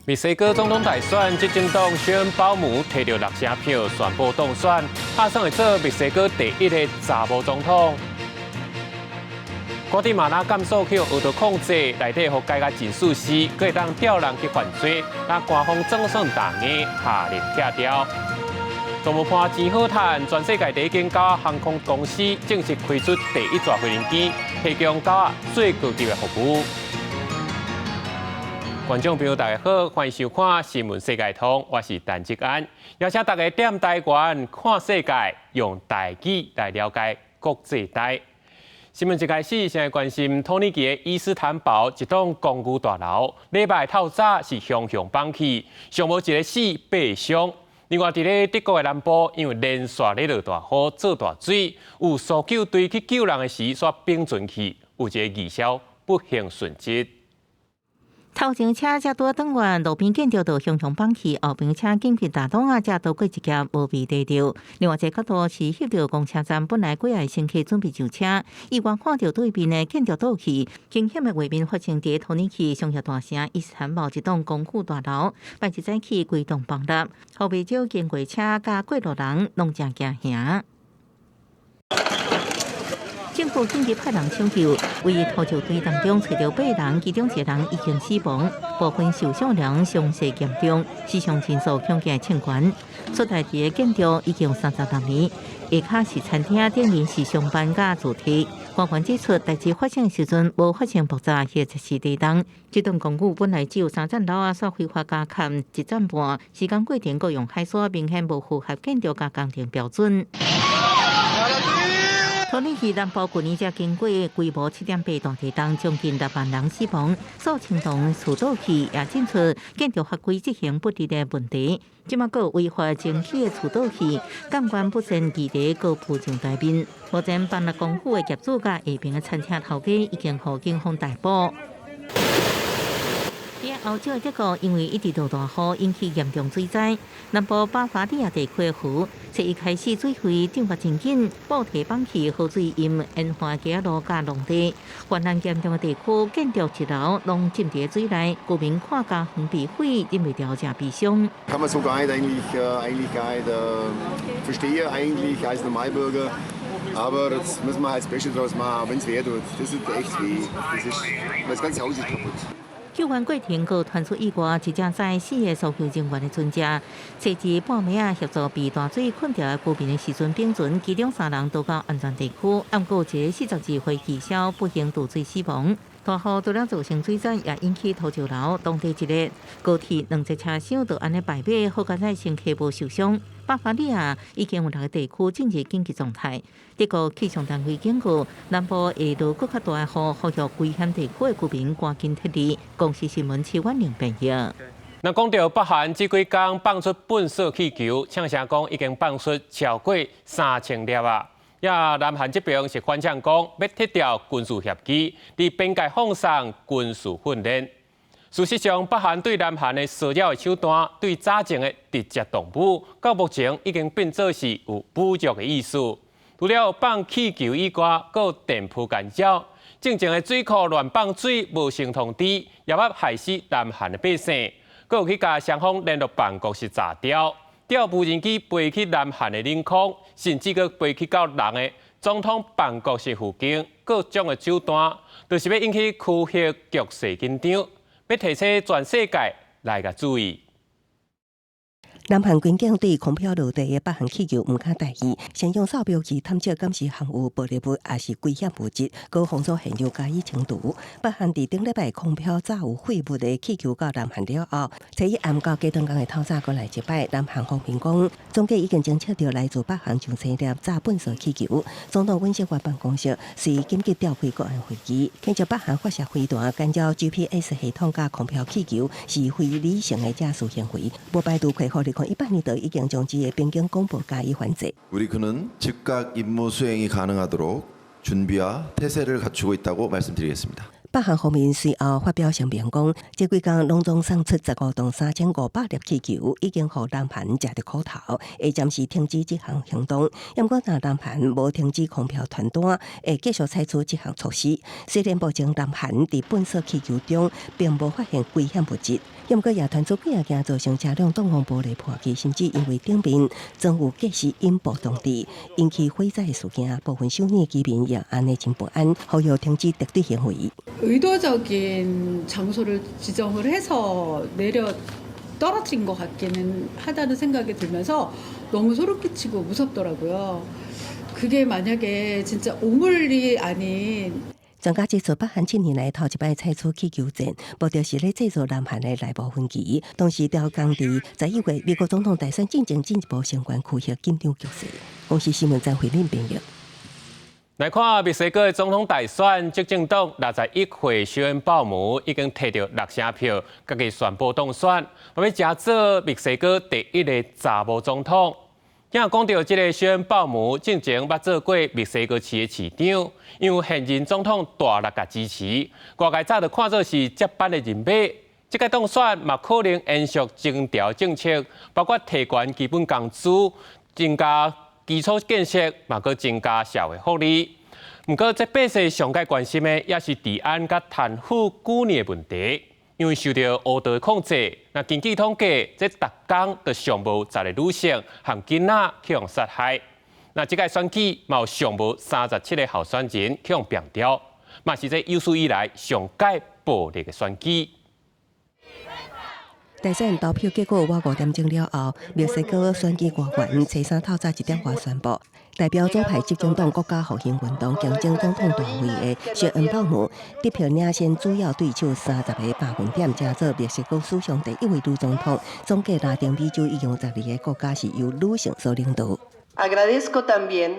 墨西哥总统大选，执政党选保姆摕到6成票，宣布当选，打算会做墨西哥第一个查某总统。瓜地马拉监所去用恶毒控制，内底互改甲真属实，佮会当调人去犯罪，那官方总算大硬下令拆掉。总务判钱好赚，全世界第一间高压航空公司正式开出第一座飞行机，提供高压最高级的服务。观众朋友，大家好，欢迎收看《新闻世界通》，我是陈志安，邀请大家点台湾看世界，用台语来了解国际台。新闻一开始，先来关心土耳其的伊斯坦堡一栋公寓大楼，礼拜透早是熊熊放起，上无一个死8伤。另外，伫咧德国的南部，因为连续咧落大雨、做大水，有搜救队去救人的时，煞冰存去，有一个义消不幸殉职。头前车才拄转弯，路边建筑就熊熊放起，后边车紧急打挡啊，才逃过一劫，无被逮着。另外一个角度是翕到公车站本来几个乘客准备上车，意外看到对面的建筑倒去，惊险的画面发生伫土耳其上下大城伊斯坦堡一栋公寓大楼，半日早起规栋崩塌，后备少经过车甲过路人拢正惊吓。政府紧急派人抢救，为搜救队当中找到8人，其中1人已经死亡，部分受伤人伤势严重，死伤人数恐惊千悬。所在地的建筑已经36年，下骹是餐厅，顶面是上班甲主题。官员指出，代志发生的时阵无发生爆炸或者是地动。这栋公寓本来只有3层楼啊，煞非法加盖1层半，施工过程各用海砂，明显无符合建筑甲工程标准。土耳其南部去年才经过规模7.8大地震，将近6万人死亡，数千栋厝倒去，也指出建筑法规执行不力的问题。即马个违法争起的厝倒去，监管不善议题个浮上台面。目前办了公寓的业主甲下边的餐厅头家已经互警方逮捕。欧洲的德国因为一直落大雨，引起严重水灾。南部巴伐利亚地区的湖，从一开始水位涨发真紧，补贴放弃河水因烟花街路甲农地。患难严重的地区，建筑1楼拢浸伫水内，居民看家园被毁，忍袂了真悲伤。Kann man so gar nicht eigentlich gar nicht verstehe eigentlich als Normalbürger. Aber das müssen wir halt das Beste draus machen, wenn es weh tut. Das tut echt weh. Das ganze Haus ist kaputt. 救援过程佫传出意外，一架载4个搜救人员的船只，设置半暝啊协助被大水困掉的居民的时阵并存，其中3人都到安全地区，暗过一个42岁义消不幸渡水死亡。大雨除了造成水灾，也引起土石流，当地一日高铁2节车厢就安尼败马，好在乘客无受伤。巴伐利亚已经有6个地区进入紧急状态。德国气象单位警告，南部会落更较大的雨，呼吁危险地区的居民赶紧撤离。公司新闻7万0朋友。那讲到北韩这几天放出喷射气球，呛声讲已经放出超过3000粒啊！也南韩这边是反呛讲要撤掉军事协议，伫边界放送军事训练。事实上，北韩对南韩的骚扰的手段，对早前的直接动武，到目前已经变作是有侮辱的意思。除了放气球以外，还有电波干扰，正前的水库乱放水，无成通知，也要害死南韩的百姓。还有去甲双方联络办公室炸掉，调无人机飞去南韩的领空，甚至佫飞去到人的总统办公室附近，各种的手段，就是要引起区域局势紧张。要提醒全世界来个注意。南韩军警对空飘落地的北韩气球唔敢大意，先用扫描器探测监视含有爆裂物也是危险物质，高封锁现场加以清除。北韩伫顶礼拜空飘载有废物的气球到南韩了后，初一暗到加长港的透早过来一摆，南韩方面讲，总计已经侦测到来自北韩上千粒炸喷射气球。总统尹锡悦办公室是紧急调开国安会议，牵着北韩发射飞弹干扰 GPS 系统甲空飘气球是非理性的驾驶行为，不排除会合力。2018년도已经将之边境公布加以反制。우리군은 즉각 임무 수행이 가능하도록 준비와 태세를 갖추고 있다고 말씀드리겠습니다. 北韩方面随后发表声明讲，这几天拢总送出15栋3500粒气球，已经互南韩食着苦头，会暂时停止这项行动。不过，若南韩无停止空票团单，会继续采取这项措施。虽然目前南韩伫喷射气球中并无发现危险物质，不过也传出几件造成车辆挡风玻璃破去，甚至因为顶面装有计时引爆装置，引起火灾的事件。部分首尔居民也安尼真不安，呼吁停止敌对行为。 의도적인 장소를 지정을 해서 떨어뜨린 것 같기는 하다는 생각이 들면서 너무 소름 끼치고 무섭더라고요. 그게 만약에 진짜 오물이 아닌 专家指出，北韩7年来头一摆采取气球战，目的是咧制造南韩的内部分歧，同时调降伫11月美国总统大选进一步升高区域紧张局势。公司新闻站回应评论。 来看墨西哥的总统大选，执政党61岁小恩鲍姆已经摕到6成票，家己宣布当选，要加做墨西哥第一个查某总统。也讲到这个小恩鲍姆之前捌做过墨西哥市的市长，因为现任总统大力支持，外界早就看作是接班的人马。这个当选嘛可能延续前条政策，包括提悬基本工资、增加 基础建设嘛，佮增加社会福利。不过，这百姓上界关心的也是治安佮贪腐污染的问题，因为受到恶道的控制。那根据统计，这逐工就上无10个女性和囡仔去用杀害。那这个选举嘛有上无37个候选人去用并调，嘛是这有史以来上界暴力的选举。 大选投票结果我5点钟了后，墨西哥选举官员初三透早1点外宣布，代表左派执政党国家复兴运动竞争总统大位的小恩鲍姆得票领先主要对手30个百分点，加做墨西哥史上第一位女总统。总计拉丁美洲一共12个国家是由女性所领导。Agradezco también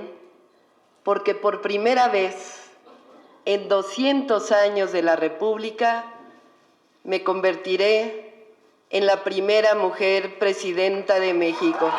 porque por primera vez en 200 años de la República me convertiré en la primera mujer presidenta de México.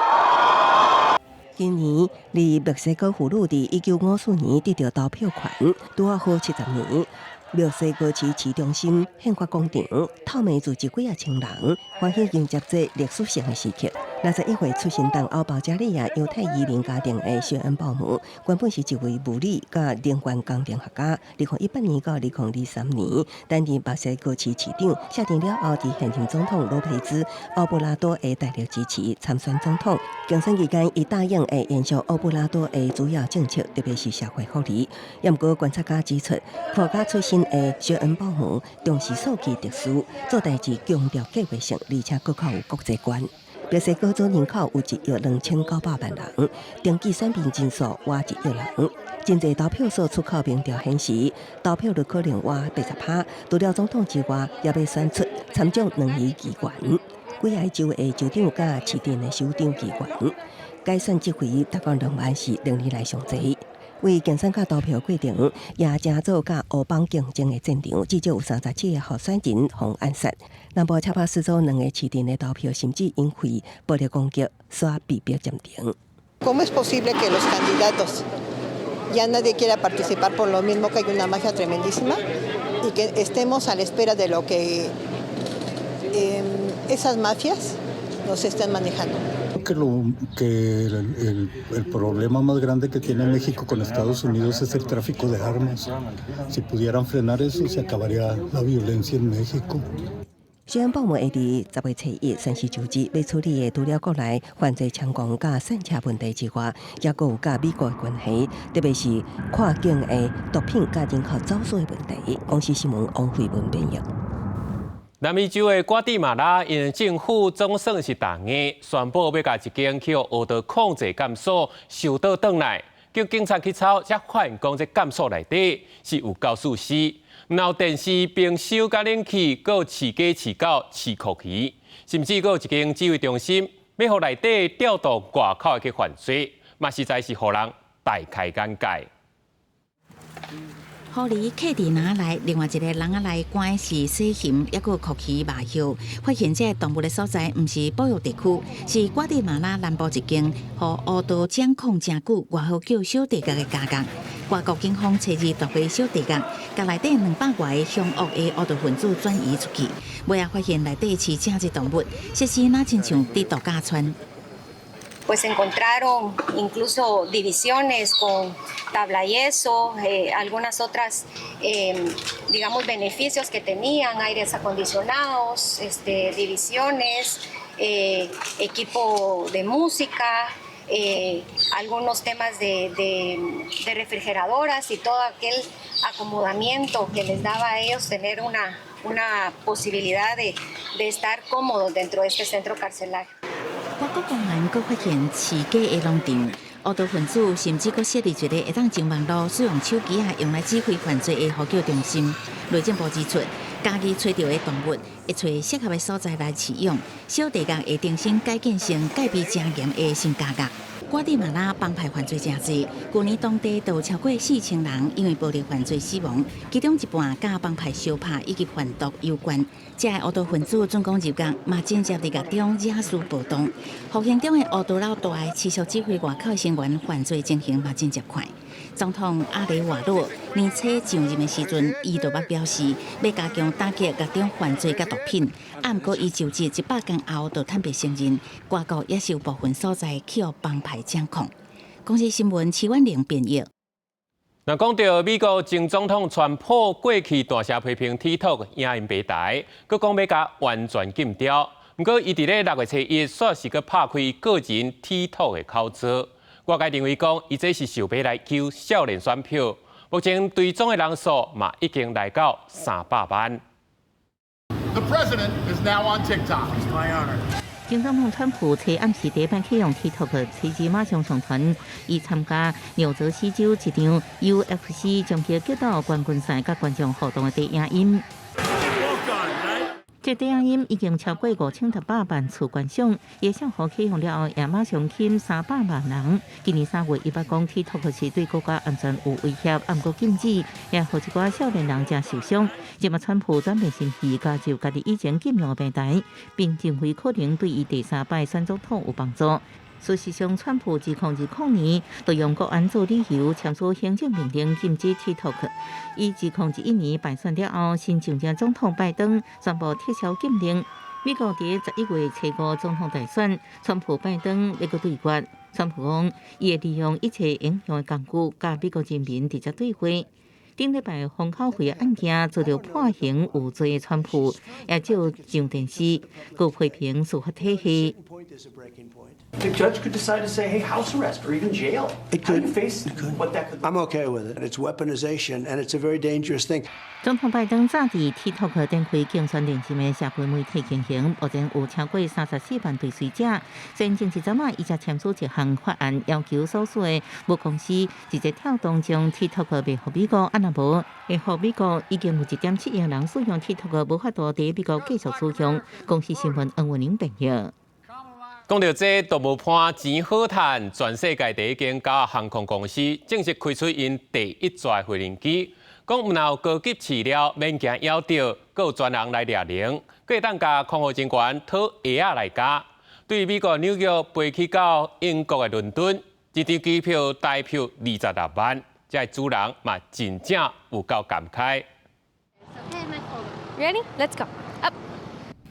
今年，离墨西哥妇女伫1954年得到投票权，拄好70年。墨西哥市市中心宪法广场透明聚集几啊千人，欢喜迎接这历史性的时刻。61岁出身东欧保加利亚犹太移民家庭的小恩鲍姆，原本是一位物理甲能源工程学家。2018年到2023年，担任墨西哥市市长，下定了后，伫现任总统罗佩兹·奥布拉多的大力支持参选总统。竞选期间，伊答应会延续奥布拉多的主要政策，特别是社会福利。不过，观察家指出，科家出身的小恩鲍姆重视数据特殊，做代志强调计划性，而且更较有国际观。墨西哥总人口有1亿2900万人，登记选民人数逾1亿人。真侪投票所出口民调显示，投票率可能逾80%。除了总统之外，也要选出参众2议议员、几个州的州长甲市镇的首长议员。改选这回大概2万是2年来上侪。为竞选甲投票过程，也正做甲乌邦竞争的战场，至少有37个候选人互暗杀。南部恰帕斯州2个市镇的投票，甚至因为暴力攻击，煞被迫暂停。¿Cómo es posible que los candidatos ya nadie quiera participar por lo mismo que hay una mafia tremendísima y que estemos a la espera de lo que esas mafias nos estén manejando? El problema más grande que tiene México con Estados Unidos es el tráfico de armas. Si pudieran frenar eso, se acabaría la violencia en México. 小恩鲍姆会伫10月初1宣誓就职，要处理的除了国内犯罪猖狂甲散车问题之外，也有甲美国的关系，特别是跨境的毒品甲人口走私的问题。公司新闻王慧文编译。南美洲的瓜地马拉，因为政府总算是大硬，宣布要甲一间去恶道控制监所收倒转来，叫警察去抄，才发现讲这监所内底是有够死尸。 有电视、冰箱、甲冷气，阁有饲鸡、饲狗、饲酷鱼，甚至阁有一间指挥中心，要互内底调动外口去犯罪，嘛实在是互人大开眼界。互离客伫哪来？另外一个人仔来关是死刑，抑个酷鱼麻药。发现这动物的所在，毋是保育地区，是瓜地马拉南部一间，互乌道掌控真久、外号叫小地角的加工。外国警方初日夺回小地角，甲内底200多个凶恶的恶毒分子转移出去，尾仔发现内底饲正只动物，设施哪亲像伫度假村。Pues encontraron incluso divisiones con tabla yeso, algunas otras, digamos, beneficios que tenían, aires acondicionados, divisiones, equipo de música, algunos temas de refrigeradoras y todo aquel acomodamiento que les daba a ellos tener una posibilidad de estar cómodos dentro de este centro carcelario. 外国公安阁发现饲鸡的农场，恶毒分子甚至阁设立一个会当上网络、使用手机用来指挥犯罪的呼叫中心。内政部指出，家己找到的动物会找适合的所在来饲养，小地角会重新改建成戒备真严的新家角。瓜地马拉帮派犯罪真多，去年当地就有超过4000人因为暴力犯罪死亡，其中一半甲帮派相拍以及贩毒有关。这个恶毒分子总共入监，嘛间接伫狱中惹事暴动。服刑中的恶毒老大持续指挥外口成员犯罪情形嘛间接快。总统阿里瓦洛年初上任的时阵，伊就捌表示要加强打击狱中犯罪甲毒品。啊，毋过伊就职100天后，就坦白承认，外国也是有部分所在去互帮派掌控。公司新闻齐婉玲编译。那讲到美国前总统川普过去大声批评 TikTok 影音平台，佮讲要甲完全禁掉。不过，伊伫咧6月初1煞是佮拍开个人 TikTok 的口子。外界认为讲，伊这是想要来求少年选票。目前追踪的人数嘛已经来到300万。The president is now on TikTok. It's my honor. 前总统川普初暗时第一摆启用 TikTok， 随即马上上传伊参加纽泽西州一场 UFC 终极决斗冠军赛甲观众互动的影音。这影音已经超过5600万次观赏，也上好启用了后，也马上吸引300万人。今年3月，伊捌讲 TikTok 是对国家安全有威胁，暗过禁止，也互一寡少年人真受伤。今麦川普转变心意，加入家己以前禁用的平台，并认为可能对伊第3摆选总统有帮助。事实上，川普自2020年就用国安做理由签署行政命令禁止 TikTok。伊2021年败选了后，新上任总统拜登宣布撤销禁令。美国伫11月初5总统大选，川普拜登要个对决。川普讲，伊会利用一切影响的工具，甲美国人民直接对话。顶礼拜封口会的案件遭到判刑有罪的川普，也照上电视，佮批评司法体系。The judge could decide to say, hey, house arrest or even jail. It could. Face it could. What that could I'm okay with it. It's weaponization, and it's a very dangerous thing. 总统拜登早伫 TikTok 展开竞选连任的社会媒体进行，目前有超过34万追随者。前一阵仔，伊才签署一项法案，要求所属的母公司直接跳动将 TikTok 卖互美国，啊若无，会互美国已经有1.7亿人使用 TikTok， 无法度伫美国继续使用。公司新闻恩文玲编译。讲到这，动物盘钱好赚，全世界第一间家航空公司正式开出因第一座飞行机。讲有有高级饲料，免惊咬到，佮有专人来掠铃，佮会当甲空服人员讨鞋仔来加。对美国纽约飞去到英国的伦敦，一张机票大票26万，这主人嘛真正有够感慨。Ready? Let's go. Up.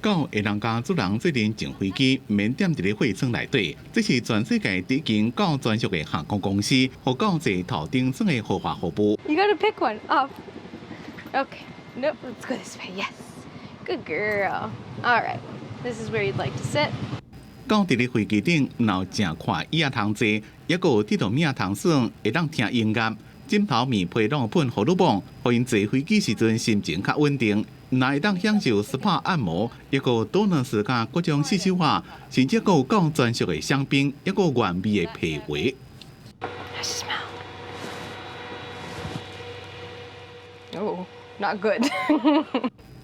到会当甲主人做阵乘飞机，免踮伫咧货舱内底。这是全世界第一间狗专属的航空公司，互狗坐头顶舱的豪华服务。You gotta pick one. Up. Okay. Nope. Let's go this way. Yes. Good girl. All right. This is where you'd like to sit. 狗伫咧飞机顶，有正快椅仔通坐，也佫有地图面通耍，会当听音乐。枕头面配朗喷荷尔蒙，互因坐飞机时阵心情较稳定。若会当享受 SPA 按摩，也佫有多能时甲各种洗手法，甚至佫有狗专属的香槟，也佫有原味的皮鞋。Oh, not good.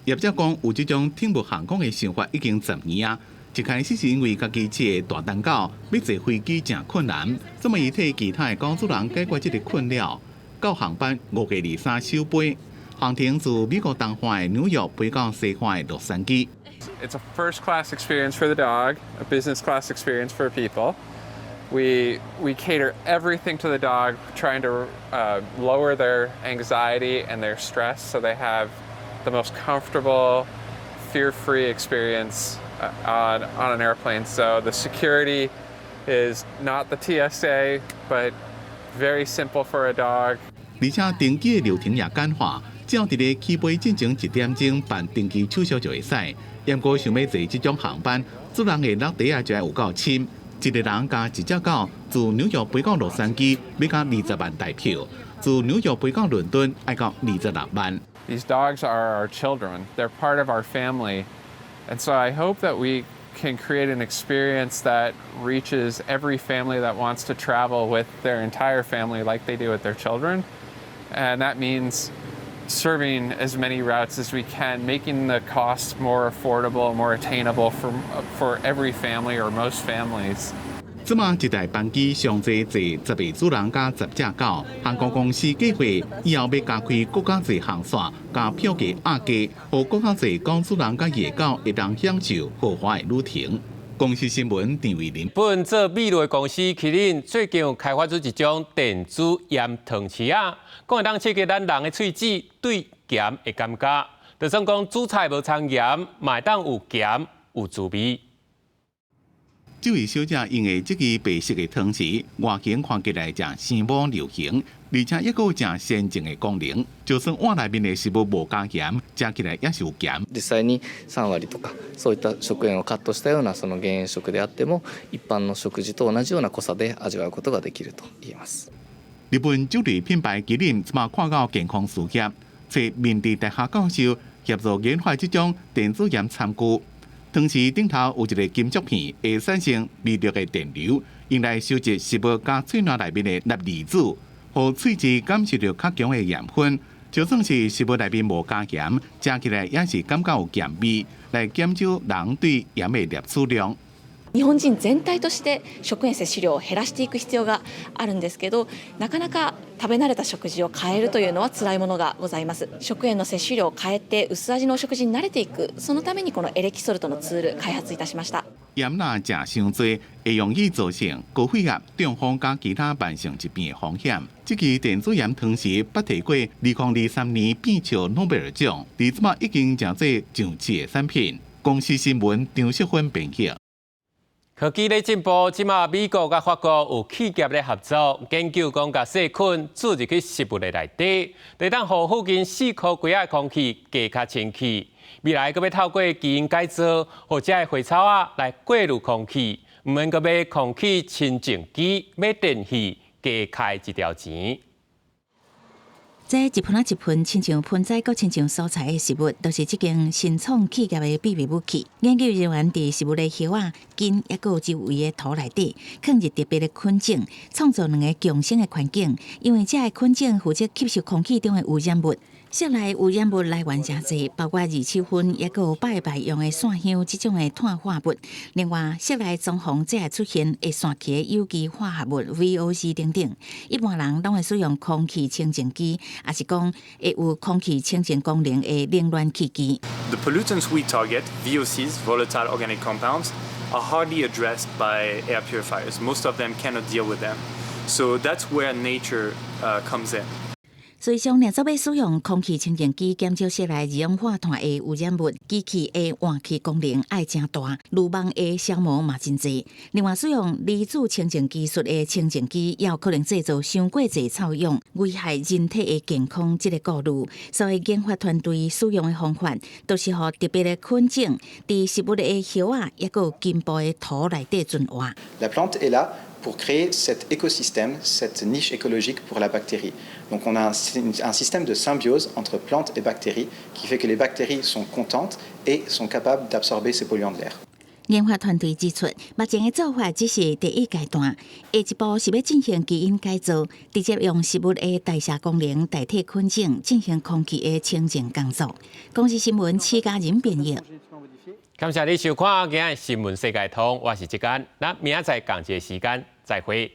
业者讲，有这种听无航空的想法已经10年啊。一开始是因为家己饲的大蛋狗要坐飞机真困难，这么伊替其他的狗主人解决这个困扰。到航班5月23首飞。航程自美国东岸的纽约飞到西岸的洛杉矶。It's a first-class experience for the dog, a business-class experience for people. We cater everything to the dog, trying to lower their anxiety and their stress so they have the most comfortable, fear-free experience on an airplane. So the security is not the TSA, but very simple for a dog. 而且登机的流程也简化，只要伫咧起飞进前1点钟办登机手续就会使。不过想要坐这种航班，主人的落地啊就要有够深。一个人加一只狗，自纽约飞到洛杉矶要加20万台票，自纽约飞到伦敦要到26万。These dogs are our children. They're part of our family, and so I hope that we can create an experience that reaches every family that wants to travel with their entire family like they do with their children. And that means serving as many routes as we can, making the costs more affordable, more attainable for every family or most families. 即马一台班机上坐10位主人加10只狗，航空公司计划以后要加开更加侪航线，加票价压价，互更加侪港主人加野狗会当享受豪华的旅程。公司新闻张伟林。本做米类公司麒麟最近有开发出一种电子盐糖匙啊，讲会当刺激咱人的喙齿对咸的感觉。就算讲煮菜无掺盐，嘛会当有咸有滋味。这位小姐用的这支白色的汤匙，外形看起来正生猛流行，而且也有正先进的功能。就算碗内面的食物无加盐，食起来也是有咸。実際に3割とかそういった食塩をカットしたようなその減塩食であっても、一般の食事と同じような濃さで味わうことができると言えます。日本酒类品牌麒麟即马看到健康事业，找面地大学教授协助研发这种电子盐餐具。汤匙顶头有一个金属片，会产生微弱的电流，用来收集食物加喙瘰内面的钠离子，互喙齿感受到较强的盐分。就算是食物内面无加盐，食起来也是感觉有咸味，来减少人对盐的摄取量。日本人全体として食塩摂取量を減らしていく必要があるんですけど、なかなか食べ慣れた食事を変えるというのは辛いものがございます。食塩の摂取量を変えて薄味のお食事に慣れていく、そのためにこのエレキソルトのツール開発いたしました。盐若食伤多，会容易造成高血压、中风加其他慢性疾病的风险。这支电子盐汤匙捌摕过2023年变笑诺贝尔奖，而即马已经成做上市的产品。公司新闻张淑芬编辑。科技咧进步，即马美国甲法国有企业咧合作，研究讲甲细菌注入去食物的内底，会当互附近4颗规仔空气加较清气。未来阁要透过基因改造，或者的花草啊来过滤空气，唔免阁买空气清净机、买电器，加开一条钱。这一盆啊一盆，亲像盆栽，搁亲像蔬菜的食物，都是这间新创企业的秘密武器。研究人员伫食物的叶啊、根，也有周围的土内底，放入特别的菌种，创造2个共生的环境。因为这个菌种负责吸收空气中的污染物。室内污染物来源真侪，包括二手烟，也有拜拜用的线香这种的碳化物。另外，室内装潢则会出现会散去的有机化合物 VOC 等等。一般人拢会使用空气清净机，也是讲会有空气清净功能的冷暖气机。The pollutants we target, VOCs, volatile organic compounds, are hardly addressed by air purifiers. Most of them cannot deal with them. So that's where nature comes in. 所以上，若做要使用空气清净机减少室内二氧化碳的污染物，机器的换气功能爱真大，路网的消磨嘛真济。另外，使用离子清净技术的清净机，也有可能制造伤过济臭氧，危害人体的健康这个顾虑。所以，研发团队使用的方法，都是和特别的菌种，伫食物的叶啊，也有根部的土内底转换。La plante est là pour créer cet écosystème, cette niche écologique pour la bactérie. Donc on a un système de symbiose entre plantes et bactéries qui fait que les bactéries sont contentes et sont capables d'absorber ces polluants de l'air. 研发团队指出，目前的做法只是第一阶段，下一步是要进行基因改造，直接用食物的代谢功能代替菌种，进行空气的清净工作。公司新闻戚家人编译。感谢你收看今日新闻世界通，我是志坚，咱明仔载同一个时间再会。